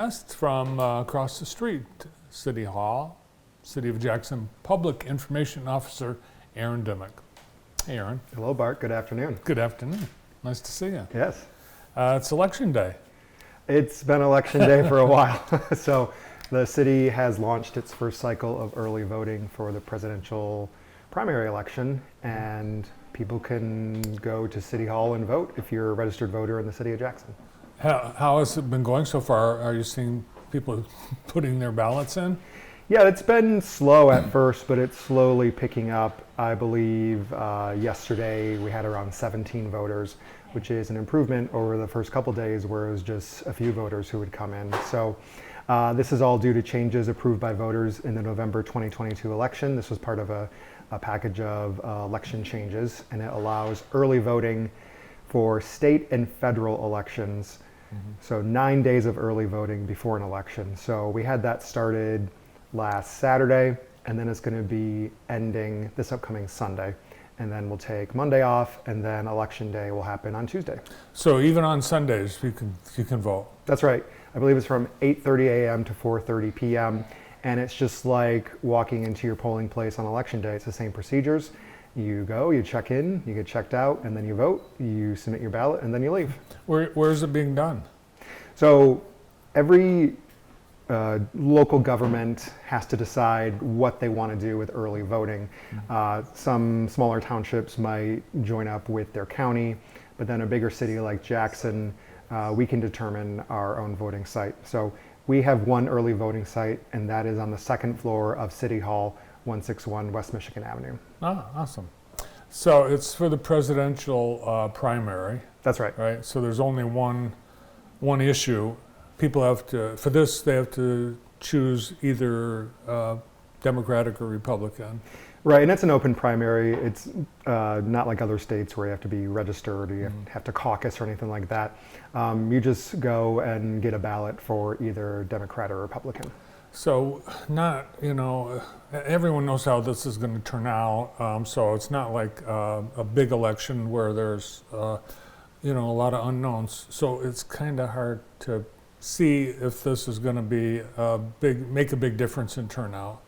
Guest from across the street, City Hall, City of Jackson Public Information Officer, Aaron Dimick. Hey, Aaron. Hello, Bart. Good afternoon. Good afternoon. Nice to see you. Yes. It's election day. It's been election day for a while. So the city has launched its first cycle of early voting for the presidential primary election, and people can go to City Hall and vote if you're a registered voter in the city of Jackson. How has it been going so far? Are you seeing people putting their ballots in? Yeah, it's been slow at first, but it's slowly picking up. I believe yesterday we had around 17 voters, which is an improvement over the first couple days where it was just a few voters who would come in. So this is all due to changes approved by voters in the November 2022 election. This was part of a package of election changes, and it allows early voting for state and federal elections. So 9 days of early voting before an election. So we had that started last Saturday, and then it's going to be ending this upcoming Sunday. And then we'll take Monday off, and then election day will happen on Tuesday. So even on Sundays, you can vote? That's right. I believe it's from 8:30 a.m. to 4:30 p.m. And it's just like walking into your polling place on election day. It's the same procedures. You go, you check in, you get checked out, and then you vote, you submit your ballot, and then you leave. Where is it being done? So every local government has to decide what they want to do with early voting. Some smaller townships might join up with their county, but then a bigger city like Jackson, we can determine our own voting site. So we have one early voting site, and that is on the second floor of City Hall, 161 West Michigan Avenue. Oh, awesome. So it's for the presidential primary. That's right. Right. So there's only one issue. People have to, for this, they have to choose either Democratic or Republican. Right, and it's an open primary. It's not like other states where you have to be registered or you have to caucus or anything like that. You just go and get a ballot for either Democrat or Republican. So everyone knows how this is going to turn out. So it's not like a big election where there's, a lot of unknowns. So it's kind of hard to see if this is going to be make a big difference in turnout.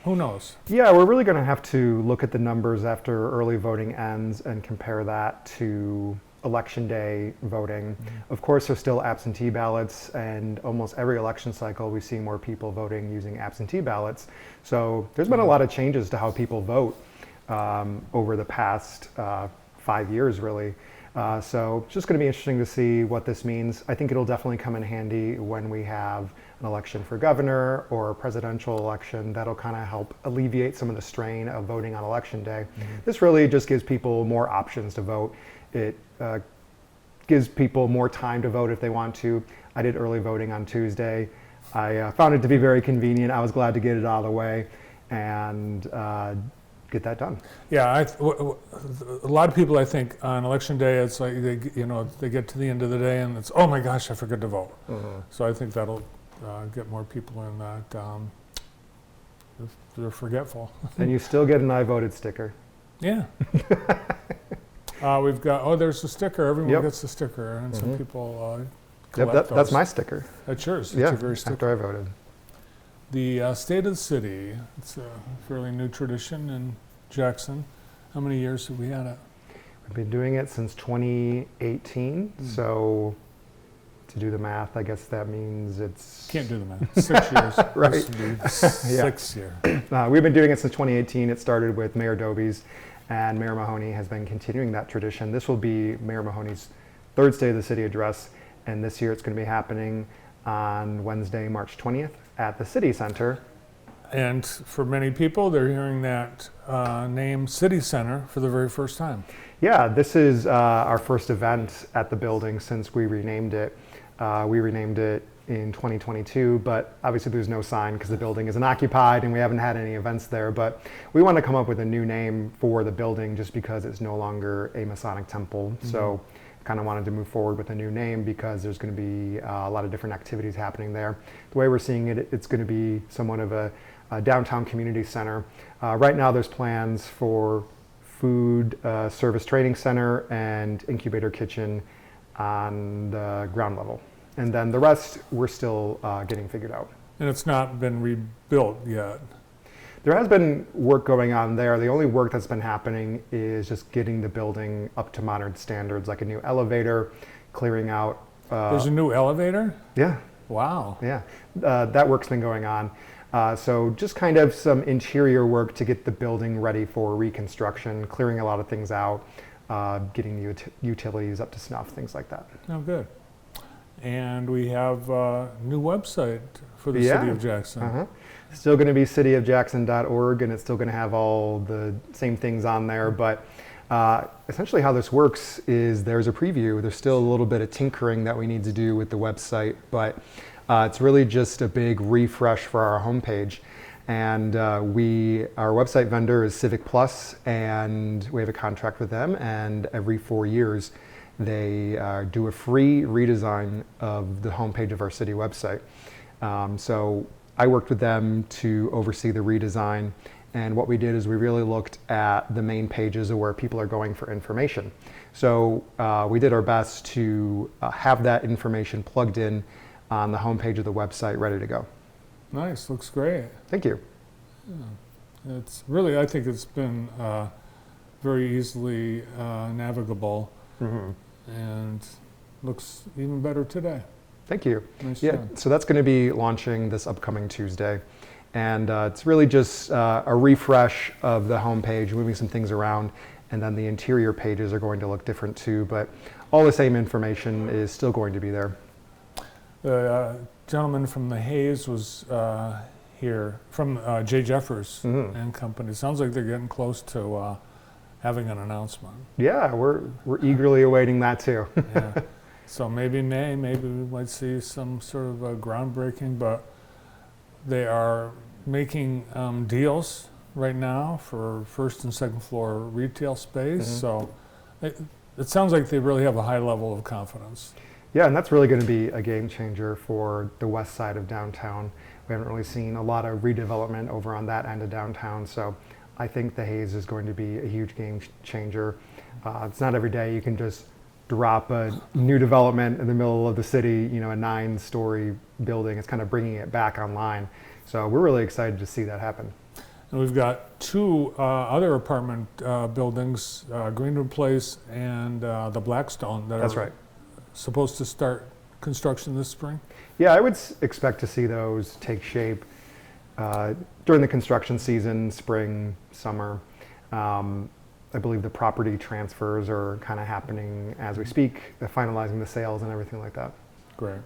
Who knows? Yeah, we're really going to have to look at the numbers after early voting ends and compare that to election day voting. Of course, there's still absentee ballots, and almost every election cycle we see more people voting using absentee ballots. So there's been a lot of changes to how people vote over the past 5 years, really. So it's just going to be interesting to see what this means. I think it'll definitely come in handy when we have an election for governor or a presidential election. That'll kind of help alleviate some of the strain of voting on election day. This really just gives people more options to vote. It gives people more time to vote if they want to. I did early voting on Tuesday. I found it to be very convenient. I was glad to get it out of the way and get that done. Yeah, a lot of people, I think, on election day, it's like they get to the end of the day and it's, oh my gosh, I forgot to vote. So I think that'll get more people in that they're forgetful. And you still get an I voted sticker. Yeah. We've got, there's a sticker. Everyone gets a sticker, and some people collect those. That's my sticker. That's yours. Yeah, it's your sticker. after I voted. The State of the City, it's a fairly new tradition in Jackson. How many years have we had it? We've been doing it since 2018, so to do the math, I guess that means it's... Can't do the math. 6 years. Right. This would be sixth year. We've been doing it since 2018. It started with Mayor Doby's, and Mayor Mahoney has been continuing that tradition. This will be Mayor Mahoney's third State of the City address, and this year it's going to be happening on Wednesday, March 20th at the City Center. And for many people, they're hearing that name City Center for the very first time. Yeah, this is our first event at the building since we renamed it. We renamed it in 2022, but obviously there's no sign because the building isn't occupied and we haven't had any events there. But we want to come up with a new name for the building just because it's no longer a Masonic temple. So kind of wanted to move forward with a new name because there's going to be a lot of different activities happening there. The way we're seeing it, it's going to be somewhat of a downtown community center. Right now there's plans for food service training center and incubator kitchen on the ground level. And then the rest, we're still getting figured out. And it's not been rebuilt yet. There has been work going on there. The only work that's been happening is just getting the building up to modern standards, like a new elevator, clearing out. There's a new elevator? Yeah, Wow. yeah. That work's been going on. So just kind of some interior work to get the building ready for reconstruction, clearing a lot of things out, getting the utilities up to snuff, things like that. Oh, good. And we have a new website for the City of Jackson. Uh-huh. Still going to be cityofjackson.org, and it's still going to have all the same things on there. But essentially how this works is there's a preview. There's still a little bit of tinkering that we need to do with the website, but it's really just a big refresh for our homepage. And our website vendor is Civic Plus, and we have a contract with them, and every 4 years they do a free redesign of the homepage of our city website. So I worked with them to oversee the redesign, and what we did is we really looked at the main pages of where people are going for information. So we did our best to have that information plugged in on the homepage of the website, ready to go. Nice, looks great. Thank you. Yeah. It's really, I think it's been very easily navigable, and looks even better today. Thank you. Nice Yeah, job. so that's going to be launching this upcoming Tuesday. And it's really just a refresh of the homepage, moving some things around, and then the interior pages are going to look different too, but all the same information is still going to be there. The gentleman from the Hayes was here, from J. Jeffers and Company. Sounds like they're getting close to having an announcement. Yeah, we're eagerly awaiting that too. Yeah. So maybe maybe we might see some sort of a groundbreaking, but they are making deals right now for first and second floor retail space. So it sounds like they really have a high level of confidence. Yeah, and that's really going to be a game changer for the west side of downtown. We haven't really seen a lot of redevelopment over on that end of downtown, so I think the Hayes is going to be a huge game changer. It's not every day you can just drop a new development in the middle of the city, you know, a 9-story building. It's kind of bringing it back online. So we're really excited to see that happen. And we've got two other apartment buildings, Greenwood Place and the Blackstone, that That's are right. supposed to start construction this spring. Yeah, I would expect to see those take shape during the construction season, spring, summer. I believe the property transfers are kind of happening as we speak, finalizing the sales and everything like that. Great.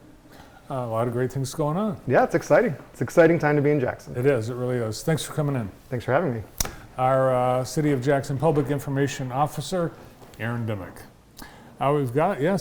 A lot of great things going on. Yeah, it's exciting. It's an exciting time to be in Jackson. It is, it really is. Thanks for coming in. Thanks for having me. Our City of Jackson Public Information Officer, Aaron Dimick. We've got, yes,